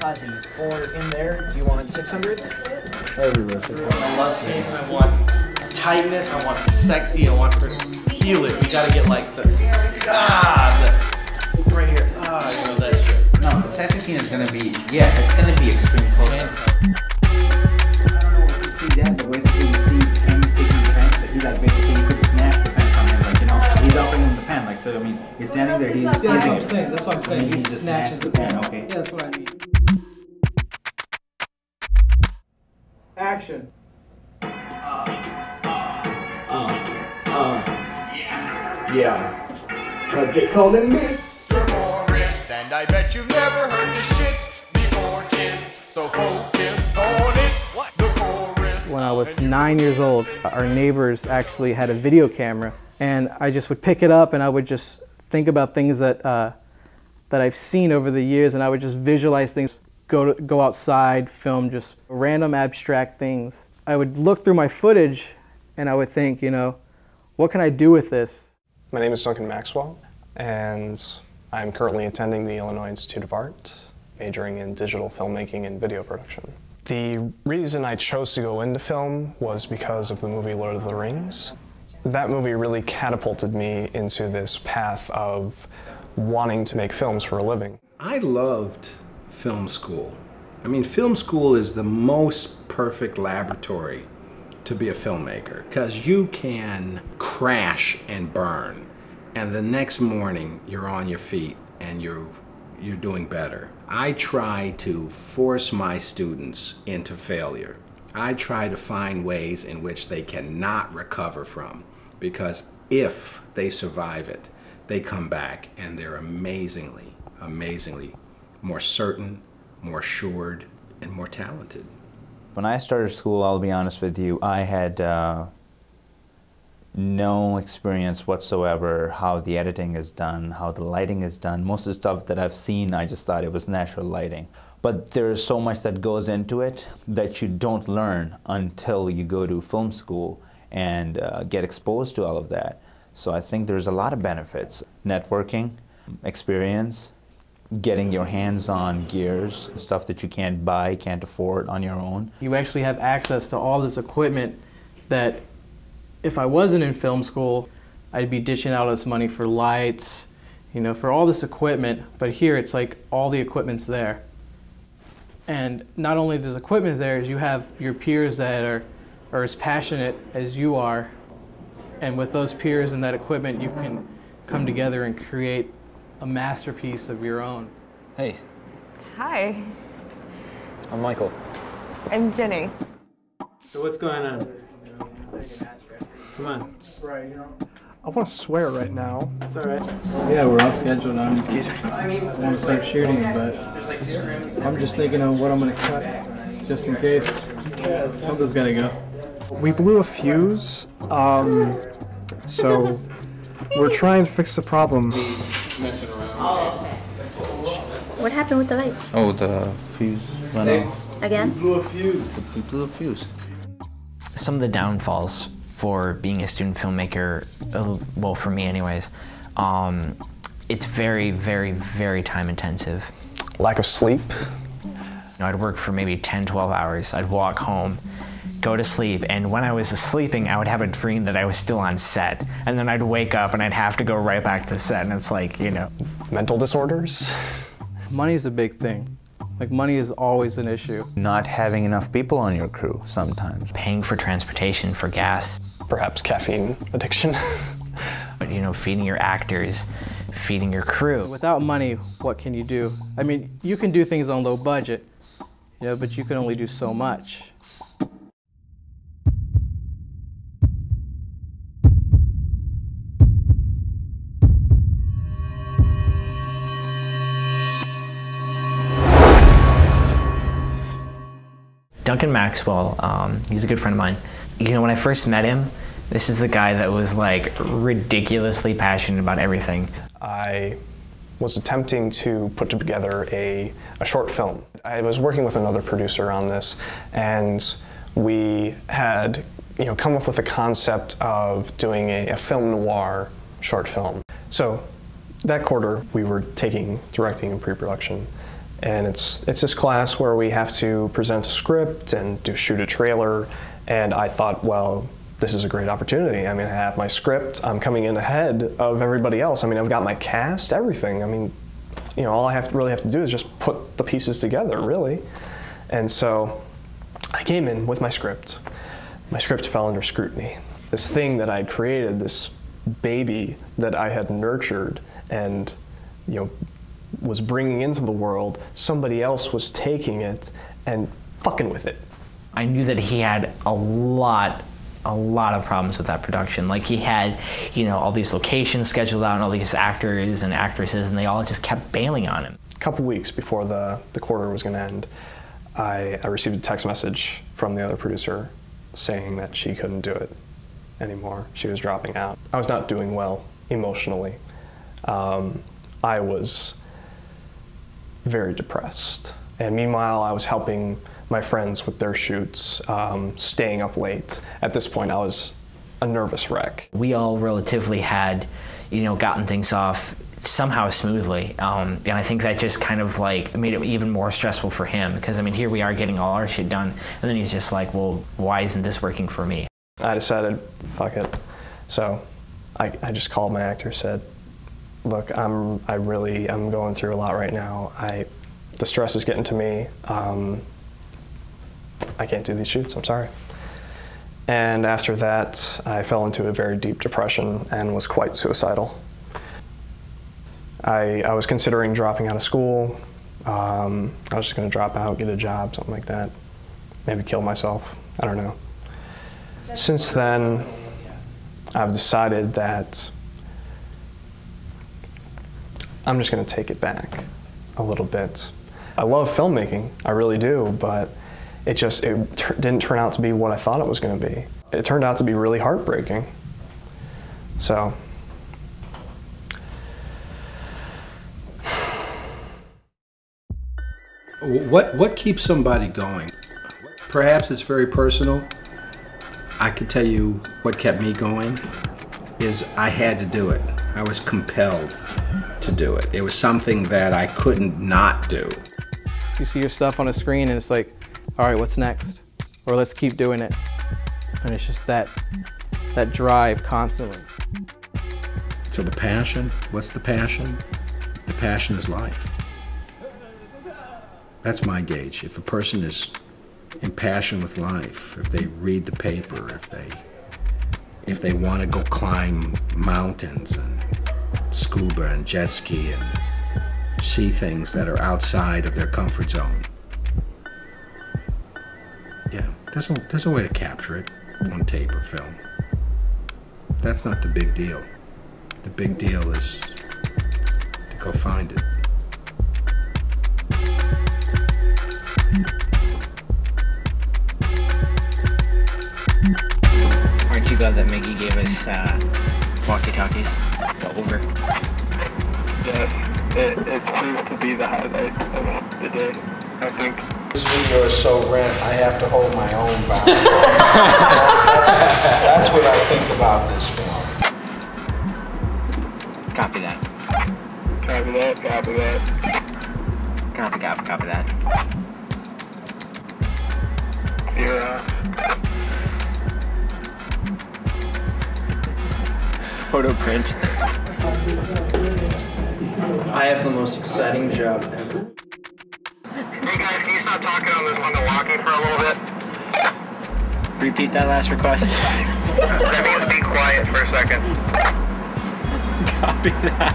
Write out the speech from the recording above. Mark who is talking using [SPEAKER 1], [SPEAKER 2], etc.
[SPEAKER 1] Kazi, for in there, do you want 600s?
[SPEAKER 2] I love seeing him. I want tightness, I want sexy, I want her to feel it. We gotta get like the, right here, you know that shit.
[SPEAKER 3] No, the sexy scene is gonna be, yeah, it's gonna be extreme close-up. I don't know if you see that, but basically you see him taking the pen, but he like basically you could snatch the pen from him, like, you know, he's offering him the pen, like, so I mean, he's standing there, he's teasing him.
[SPEAKER 1] That's what I'm saying, he snatches the pen.
[SPEAKER 3] Okay.
[SPEAKER 1] Yeah, that's what I mean. Action.
[SPEAKER 4] Yeah. Cause they call him Mr.
[SPEAKER 5] Morris. And I bet you've never heard this shit before, kids. So focus on it. What? The chorus.
[SPEAKER 6] When I was 9 years old, our neighbors actually had a video camera, and I just would pick it up and I would just think about things that I've seen over the years, and I would just visualize things, go outside, film just random abstract things. I would look through my footage and I would think, you know, what can I do with this?
[SPEAKER 7] My name is Duncan Maxwell, and I'm currently attending the Illinois Institute of Art, majoring in digital filmmaking and video production. The reason I chose to go into film was because of the movie Lord of the Rings. That movie really catapulted me into this path of wanting to make films for a living.
[SPEAKER 8] I loved film school. I mean, film school is the most perfect laboratory to be a filmmaker, because you can crash and burn, and the next morning you're on your feet and you're doing better. I try to force my students into failure. I try to find ways in which they cannot recover from, because if they survive it, they come back and they're amazingly, amazingly more certain, more assured, and more talented.
[SPEAKER 3] When I started school, I'll be honest with you, I had no experience whatsoever how the editing is done, how the lighting is done. Most of the stuff that I've seen, I just thought it was natural lighting. But there's so much that goes into it that you don't learn until you go to film school and get exposed to all of that. So I think there's a lot of benefits. Networking, experience, getting your hands on gears, stuff that you can't buy, can't afford on your own.
[SPEAKER 6] You actually have access to all this equipment that if I wasn't in film school, I'd be ditching out this money for lights, you know, for all this equipment, but here it's like all the equipment's there. And not only there's equipment there, is you have your peers that are as passionate as you are, and with those peers and that equipment you can come together and create a masterpiece of your own.
[SPEAKER 9] Hey.
[SPEAKER 10] Hi.
[SPEAKER 9] I'm Michael.
[SPEAKER 10] I'm Jenny.
[SPEAKER 11] So what's going on? Come on. I want to swear right now. It's all right.
[SPEAKER 1] Yeah, we're on schedule now. I want to start shooting, but I'm just thinking of what I'm going to cut, just in case. Something's got to go.
[SPEAKER 11] We blew a fuse, so we're trying to fix the problem.
[SPEAKER 7] Messing around.
[SPEAKER 12] What happened with the light?
[SPEAKER 3] Oh, the fuse went out.
[SPEAKER 12] Again?
[SPEAKER 1] Blew a fuse.
[SPEAKER 3] We blew a fuse.
[SPEAKER 9] Some of the downfalls for being a student filmmaker, well, for me anyways, it's very, very, very time intensive.
[SPEAKER 7] Lack of sleep.
[SPEAKER 9] You know, I'd work for maybe 10, 12 hours. I'd walk home, go to sleep, and when I was sleeping, I would have a dream that I was still on set. And then I'd wake up and I'd have to go right back to set, and it's like, you know.
[SPEAKER 7] Mental disorders.
[SPEAKER 6] Money's a big thing. Like, money is always an issue.
[SPEAKER 3] Not having enough people on your crew sometimes.
[SPEAKER 9] Paying for transportation, for gas.
[SPEAKER 7] Perhaps caffeine addiction.
[SPEAKER 9] But, you know, feeding your actors, feeding your crew.
[SPEAKER 6] Without money, what can you do? I mean, you can do things on low budget, you know, but you can only do so much.
[SPEAKER 9] Duncan Maxwell, he's a good friend of mine. You know, when I first met him, this is the guy that was like ridiculously passionate about everything.
[SPEAKER 7] I was attempting to put together a short film. I was working with another producer on this, and we had come up with a concept of doing a film noir short film. So that quarter we were taking directing and pre-production, And it's this class where we have to present a script and shoot a trailer. And I thought, well, this is a great opportunity. I mean, I have my script. I'm coming in ahead of everybody else. I mean, I've got my cast, everything. I mean, you know, all I really have to do is just put the pieces together, really. And so I came in with my script. My script fell under scrutiny. This thing that I'd created, this baby that I had nurtured and, you know, was bringing into the world, somebody else was taking it and fucking with it.
[SPEAKER 9] I knew that he had a lot of problems with that production. Like, he had, you know, all these locations scheduled out and all these actors and actresses, and they all just kept bailing on him.
[SPEAKER 7] A couple weeks before the quarter was going to end, I received a text message from the other producer saying that she couldn't do it anymore. She was dropping out. I was not doing well emotionally. I was very depressed. And meanwhile, I was helping my friends with their shoots, staying up late. At this point, I was a nervous wreck.
[SPEAKER 9] We all relatively had, you know, gotten things off somehow smoothly. And I think that just kind of like made it even more stressful for him, because I mean, here we are getting all our shit done, and then he's just like, well, why isn't this working for me?
[SPEAKER 7] I decided, fuck it. So I just called my actor, said, look, I'm going through a lot right now. The stress is getting to me. I can't do these shoots, I'm sorry. And after that, I fell into a very deep depression and was quite suicidal. I was considering dropping out of school. I was just gonna drop out, get a job, something like that. Maybe kill myself, I don't know. Since then, I've decided that I'm just gonna take it back a little bit. I love filmmaking, I really do, but it didn't turn out to be what I thought it was gonna be. It turned out to be really heartbreaking. So.
[SPEAKER 8] What keeps somebody going? Perhaps it's very personal. I can tell you what kept me going is I had to do it. I was compelled to do it. It was something that I couldn't not do.
[SPEAKER 6] You see your stuff on a screen and it's like, all right, what's next? Or let's keep doing it. And it's just that drive constantly.
[SPEAKER 8] So the passion, what's the passion? The passion is life. That's my gauge. If a person is impassioned with life, if they read the paper, if they want to go climb mountains and scuba and jet ski and see things that are outside of their comfort zone. Yeah, there's a way to capture it on tape or film. That's not the big deal. The big deal is to go find it.
[SPEAKER 13] Aren't you glad that Miggy gave us walkie-talkies? The over.
[SPEAKER 14] Yes, it's proved to be the highlight of the day, I think.
[SPEAKER 8] This video is so rent, I have to hold my own bounds. That's what I think about this film.
[SPEAKER 13] Copy that.
[SPEAKER 14] Copy that, copy that.
[SPEAKER 13] Copy that.
[SPEAKER 14] Xerox.
[SPEAKER 13] Photo print.
[SPEAKER 6] I have the most exciting job ever.
[SPEAKER 14] Hey guys, can you stop talking on this one to walking for a little bit?
[SPEAKER 13] Repeat that last request.
[SPEAKER 14] That means be quiet for a second.
[SPEAKER 13] Copy that.